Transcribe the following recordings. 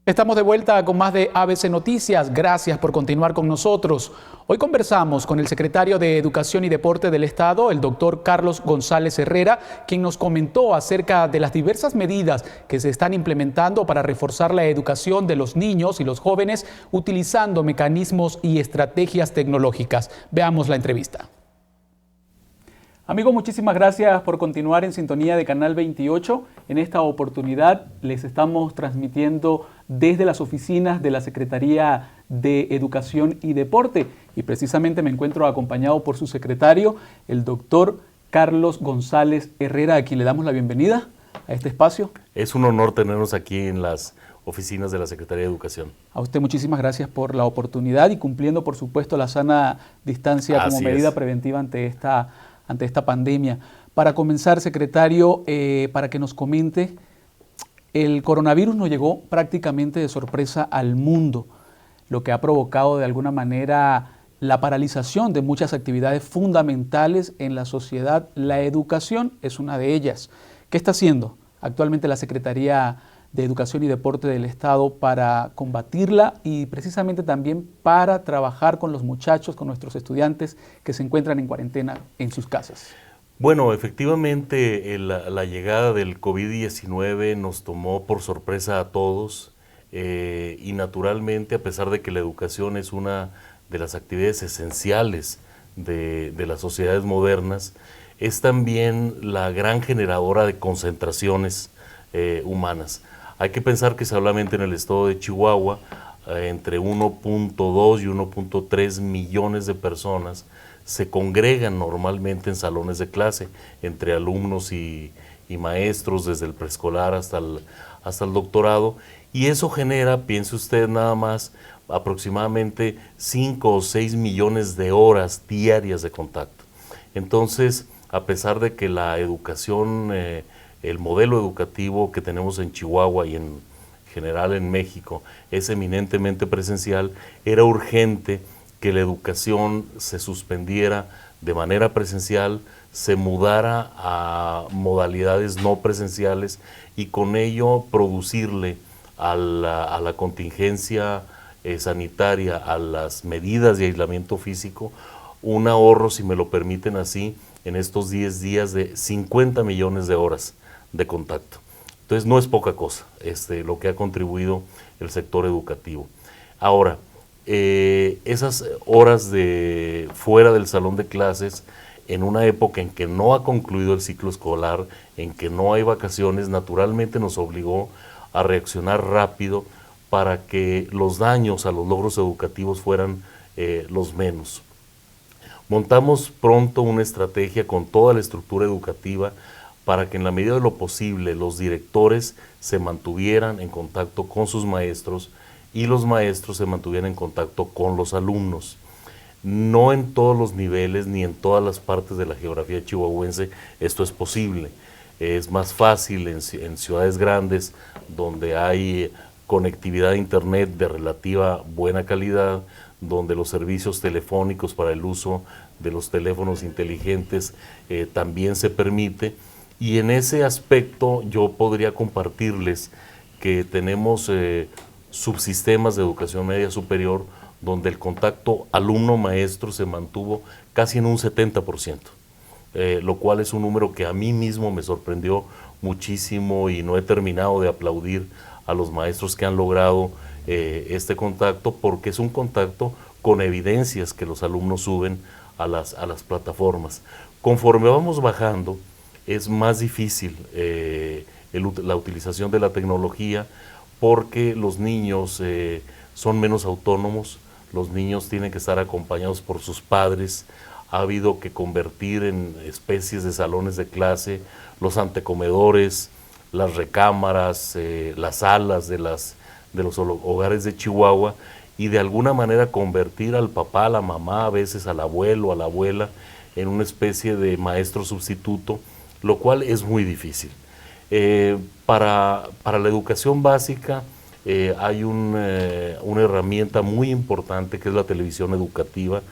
Estamos de vuelta con más de ABC Noticias. Gracias por continuar con nosotros. Hoy conversamos con el secretario de Educación y Deporte del Estado, el doctor Carlos González Herrera, quien nos comentó acerca de las diversas medidas que se están implementando para reforzar la educación de los niños y los jóvenes utilizando mecanismos y estrategias tecnológicas. Veamos la entrevista. Amigos, muchísimas gracias por continuar en sintonía de Canal 28. En esta oportunidad les estamos transmitiendo desde las oficinas de la Secretaría de Educación y Deporte. Y precisamente me encuentro acompañado por su secretario, el doctor Carlos González Herrera, a quien le damos la bienvenida a este espacio. Es un honor tenernos aquí en las oficinas de la Secretaría de Educación. A usted muchísimas gracias por la oportunidad y cumpliendo, por supuesto, la sana distancia como medida preventiva ante esta pandemia. Para comenzar, secretario, para que nos comente, el coronavirus nos llegó prácticamente de sorpresa al mundo, lo que ha provocado de alguna manera la paralización de muchas actividades fundamentales en la sociedad. La educación es una de ellas. ¿Qué está haciendo actualmente la Secretaría de Educación y Deporte del Estado para combatirla y precisamente también para trabajar con los muchachos, con nuestros estudiantes que se encuentran en cuarentena en sus casas? Bueno, efectivamente la llegada del COVID-19 nos tomó por sorpresa a todos y naturalmente, a pesar de que la educación es una de las actividades esenciales de las sociedades modernas, es también la gran generadora de concentraciones humanas. Hay que pensar que solamente en el estado de Chihuahua entre 1.2 y 1.3 millones de personas se congregan normalmente en salones de clase, entre alumnos y maestros, desde el preescolar hasta el doctorado, y eso genera, piense usted nada más, aproximadamente 5 o 6 millones de horas diarias de contacto. Entonces, a pesar de que la educación, el modelo educativo que tenemos en Chihuahua y en general en México es eminentemente presencial, era urgente que la educación se suspendiera de manera presencial, se mudara a modalidades no presenciales y con ello producirle a la contingencia sanitaria, a las medidas de aislamiento físico, un ahorro, si me lo permiten así, en estos 10 días de 50 millones de horas de contacto. Entonces no es poca cosa lo que ha contribuido el sector educativo. Ahora, esas horas de fuera del salón de clases, en una época en que no ha concluido el ciclo escolar, en que no hay vacaciones, naturalmente nos obligó a reaccionar rápido para que los daños a los logros educativos fueran los menos. Montamos pronto una estrategia con toda la estructura educativa para que en la medida de lo posible los directores se mantuvieran en contacto con sus maestros y los maestros se mantuvieran en contacto con los alumnos. No en todos los niveles ni en todas las partes de la geografía chihuahuense esto es posible. Es más fácil en ciudades grandes donde hay conectividad a internet de relativa buena calidad, donde los servicios telefónicos para el uso de los teléfonos inteligentes también se permite. Y en ese aspecto yo podría compartirles que tenemos subsistemas de educación media superior donde el contacto alumno-maestro se mantuvo casi en un 70%, lo cual es un número que a mí mismo me sorprendió muchísimo y no he terminado de aplaudir a los maestros que han logrado este contacto, porque es un contacto con evidencias que los alumnos suben a las plataformas. Conforme vamos bajando, es más difícil la utilización de la tecnología porque los niños son menos autónomos, los niños tienen que estar acompañados por sus padres, ha habido que convertir en especies de salones de clase los antecomedores, las recámaras, las salas de los hogares de Chihuahua y de alguna manera convertir al papá, a la mamá, a veces al abuelo, a la abuela, en una especie de maestro sustituto, lo cual es muy difícil. Para la educación básica hay una herramienta muy importante que es la televisión educativa,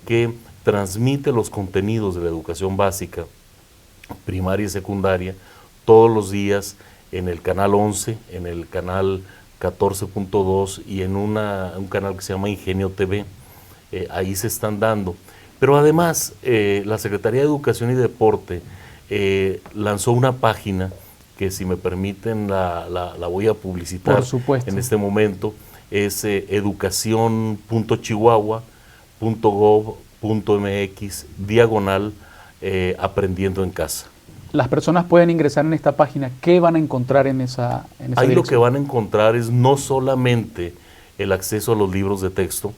que transmite los contenidos de la educación básica, primaria y secundaria, todos los días en el canal 11, en el canal 14.2 y en un canal que se llama Ingenio TV. Ahí se están dando. Pero además, la Secretaría de Educación y Deporte lanzó una página que, si me permiten, la voy a publicitar. Por supuesto. En este momento. Es educacion.chihuahua.gov.mx /aprendiendo en casa. Las personas pueden ingresar en esta página. ¿Qué van a encontrar en esa Ahí dirección? lo que van a encontrar es no solamente el acceso a los libros de texto,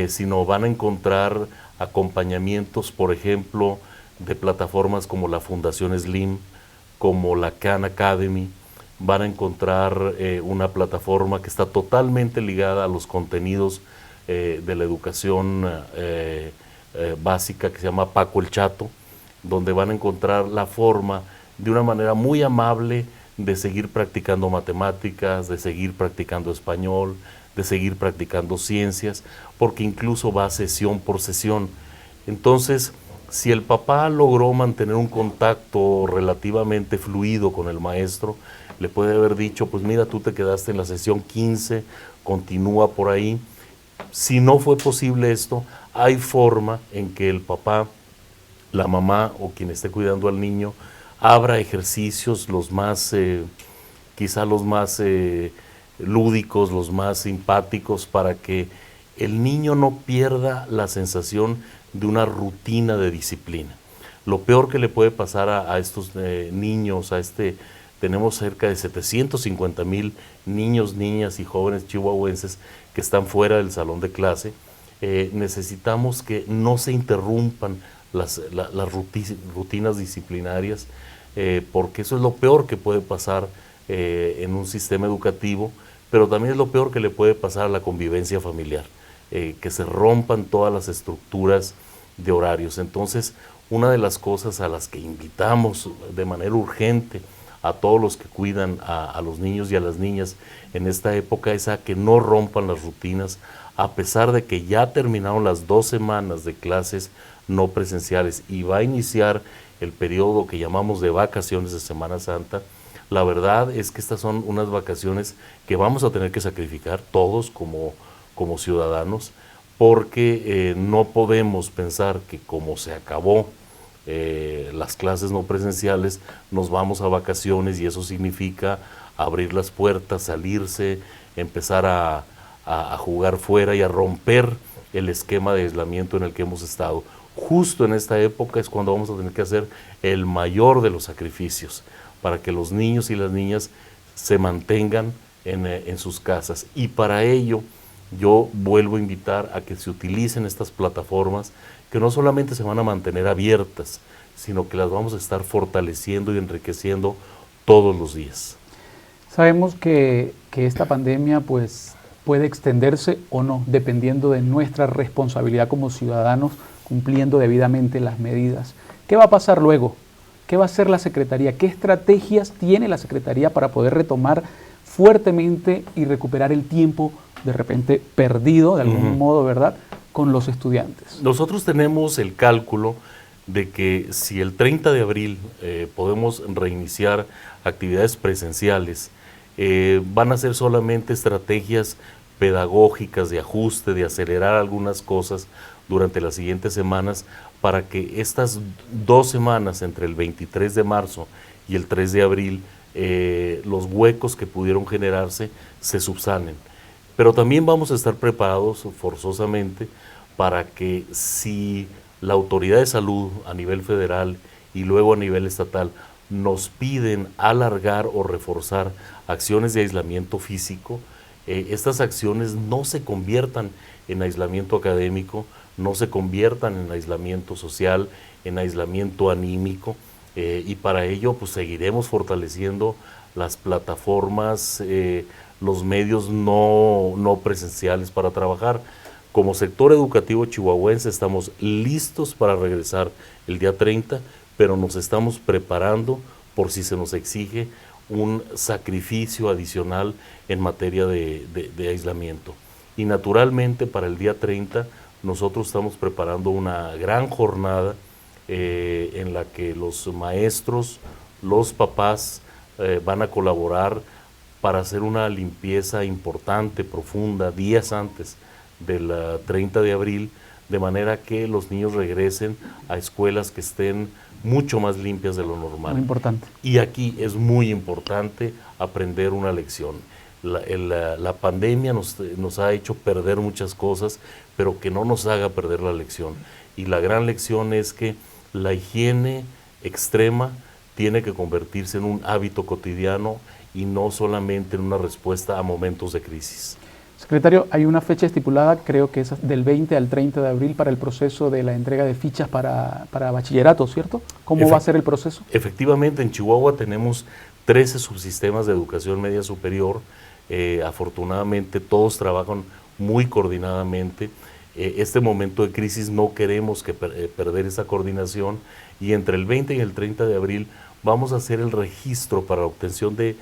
sino van a encontrar acompañamientos, por ejemplo, de plataformas como la Fundación Slim, como la Khan Academy. Van a encontrar una plataforma que está totalmente ligada a los contenidos de la educación básica, que se llama Paco el Chato, donde van a encontrar la forma de una manera muy amable de seguir practicando matemáticas, de seguir practicando español, de seguir practicando ciencias, porque incluso va sesión por sesión. Entonces, si el papá logró mantener un contacto relativamente fluido con el maestro, le puede haber dicho, pues mira, tú te quedaste en la sesión 15, continúa por ahí. Si no fue posible esto, hay forma en que el papá, la mamá o quien esté cuidando al niño, abra ejercicios quizá los más lúdicos, los más simpáticos, para que el niño no pierda la sensación de una rutina de disciplina. Lo peor que le puede pasar a estos niños, tenemos cerca de 750,000 niños, niñas y jóvenes chihuahuenses que están fuera del salón de clase. Necesitamos que no se interrumpan las rutinas disciplinarias, porque eso es lo peor que puede pasar en un sistema educativo, pero también es lo peor que le puede pasar a la convivencia familiar, que se rompan todas las estructuras de horarios. Entonces, una de las cosas a las que invitamos de manera urgente a todos los que cuidan a los niños y a las niñas en esta época es a que no rompan las rutinas, a pesar de que ya terminaron las 2 semanas de clases no presenciales y va a iniciar el periodo que llamamos de vacaciones de Semana Santa. La verdad es que estas son unas vacaciones que vamos a tener que sacrificar todos como ciudadanos, porque no podemos pensar que como se acabó las clases no presenciales, nos vamos a vacaciones y eso significa abrir las puertas, salirse, empezar a jugar fuera y a romper el esquema de aislamiento en el que hemos estado. Justo en esta época es cuando vamos a tener que hacer el mayor de los sacrificios para que los niños y las niñas se mantengan en sus casas. Y para ello yo vuelvo a invitar a que se utilicen estas plataformas que no solamente se van a mantener abiertas, sino que las vamos a estar fortaleciendo y enriqueciendo todos los días. Sabemos que esta pandemia pues, puede extenderse o no, dependiendo de nuestra responsabilidad como ciudadanos, cumpliendo debidamente las medidas. ¿Qué va a pasar luego? ¿Qué va a hacer la Secretaría? ¿Qué estrategias tiene la Secretaría para poder retomar fuertemente y recuperar el tiempo de repente perdido, de algún modo, ¿verdad?, con los estudiantes? Nosotros tenemos el cálculo de que si el 30 de abril podemos reiniciar actividades presenciales, van a ser solamente estrategias pedagógicas de ajuste, de acelerar algunas cosas durante las siguientes semanas para que estas 2 semanas entre el 23 de marzo y el 3 de abril los huecos que pudieron generarse se subsanen. Pero también vamos a estar preparados forzosamente para que si la autoridad de salud a nivel federal y luego a nivel estatal nos piden alargar o reforzar acciones de aislamiento físico, estas acciones no se conviertan en aislamiento académico, no se conviertan en aislamiento social, en aislamiento anímico, y para ello pues seguiremos fortaleciendo las plataformas, los medios no presenciales para trabajar. Como sector educativo chihuahuense estamos listos para regresar el día 30, pero nos estamos preparando por si se nos exige un sacrificio adicional en materia de aislamiento. Y naturalmente para el día 30 nosotros estamos preparando una gran jornada en la que los maestros, los papás van a colaborar para hacer una limpieza importante, profunda, días antes del 30 de abril, de manera que los niños regresen a escuelas que estén mucho más limpias de lo normal. Muy importante. Y aquí es muy importante aprender una lección. La pandemia nos ha hecho perder muchas cosas, pero que no nos haga perder la lección. Y la gran lección es que la higiene extrema tiene que convertirse en un hábito cotidiano y no solamente en una respuesta a momentos de crisis. Secretario, hay una fecha estipulada, creo que es del 20 al 30 de abril para el proceso de la entrega de fichas para bachillerato, ¿cierto? ¿Cómo va a ser el proceso? Efectivamente, en Chihuahua tenemos 13 subsistemas de educación media superior. Afortunadamente todos trabajan muy coordinadamente. Este momento de crisis no queremos perder esa coordinación, y entre el 20 y el 30 de abril vamos a hacer el registro para la obtención de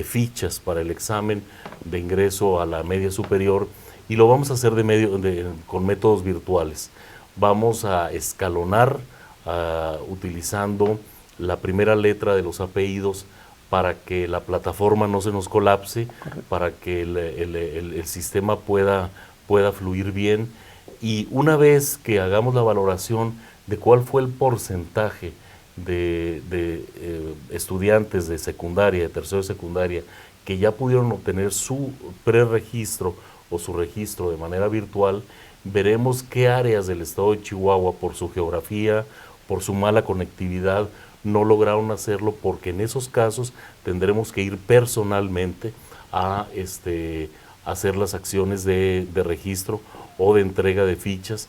fichas para el examen de ingreso a la media superior, y lo vamos a hacer con métodos virtuales. Vamos a escalonar utilizando la primera letra de los apellidos para que la plataforma no se nos colapse. Correcto. Para que el sistema pueda fluir bien, y una vez que hagamos la valoración de cuál fue el porcentaje de estudiantes de secundaria, de tercero de secundaria, que ya pudieron obtener su preregistro o su registro de manera virtual, veremos qué áreas del estado de Chihuahua, por su geografía, por su mala conectividad, no lograron hacerlo, porque en esos casos tendremos que ir personalmente a hacer las acciones de registro o de entrega de fichas,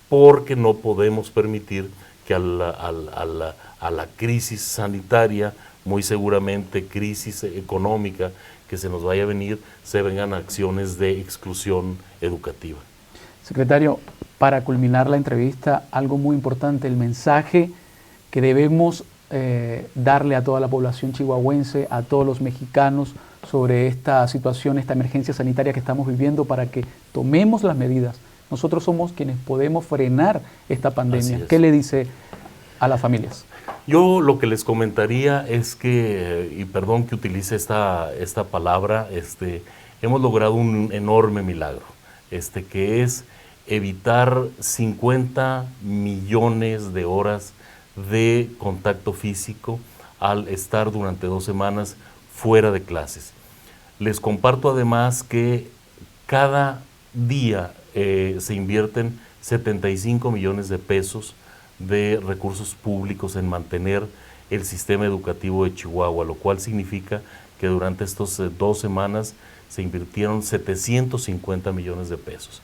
porque no podemos permitir que a la crisis sanitaria, muy seguramente crisis económica que se nos vaya a venir, se vengan acciones de exclusión educativa. Secretario, para culminar la entrevista, algo muy importante, el mensaje que debemos darle a toda la población chihuahuense, a todos los mexicanos, sobre esta situación, esta emergencia sanitaria que estamos viviendo, para que tomemos las medidas. Nosotros somos quienes podemos frenar esta pandemia. ¿Qué le dice a las familias? Yo lo que les comentaría es que, y perdón que utilice esta palabra, hemos logrado un enorme milagro, que es evitar 50 millones de horas de contacto físico al estar durante 2 semanas fuera de clases. Les comparto además que cada día se invierten 75 millones de pesos de recursos públicos en mantener el sistema educativo de Chihuahua, lo cual significa que durante estas 2 semanas se invirtieron 750 millones de pesos.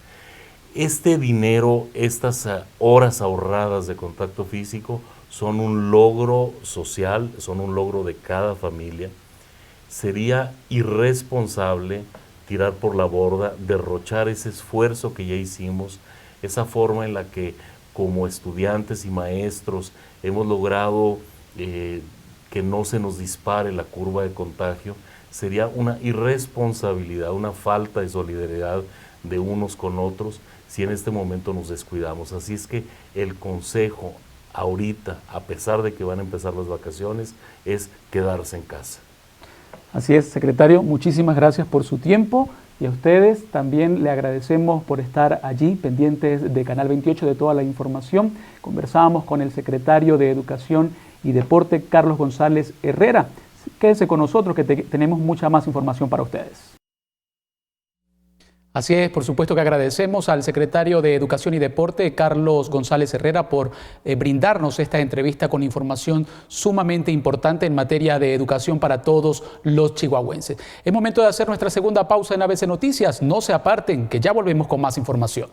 Este dinero, estas horas ahorradas de contacto físico, son un logro social, son un logro de cada familia. Sería irresponsable tirar por la borda, derrochar ese esfuerzo que ya hicimos, esa forma en la que como estudiantes y maestros hemos logrado que no se nos dispare la curva de contagio. Sería una irresponsabilidad, una falta de solidaridad de unos con otros si en este momento nos descuidamos. Así es que el consejo ahorita, a pesar de que van a empezar las vacaciones, es quedarse en casa. Así es, secretario, muchísimas gracias por su tiempo, y a ustedes también le agradecemos por estar allí pendientes de Canal 28 de toda la información. Conversábamos con el secretario de Educación y Deporte, Carlos González Herrera. Quédense con nosotros que tenemos mucha más información para ustedes. Así es, por supuesto que agradecemos al secretario de Educación y Deporte, Carlos González Herrera, por brindarnos esta entrevista con información sumamente importante en materia de educación para todos los chihuahuenses. Es momento de hacer nuestra segunda pausa en ABC Noticias. No se aparten, que ya volvemos con más información.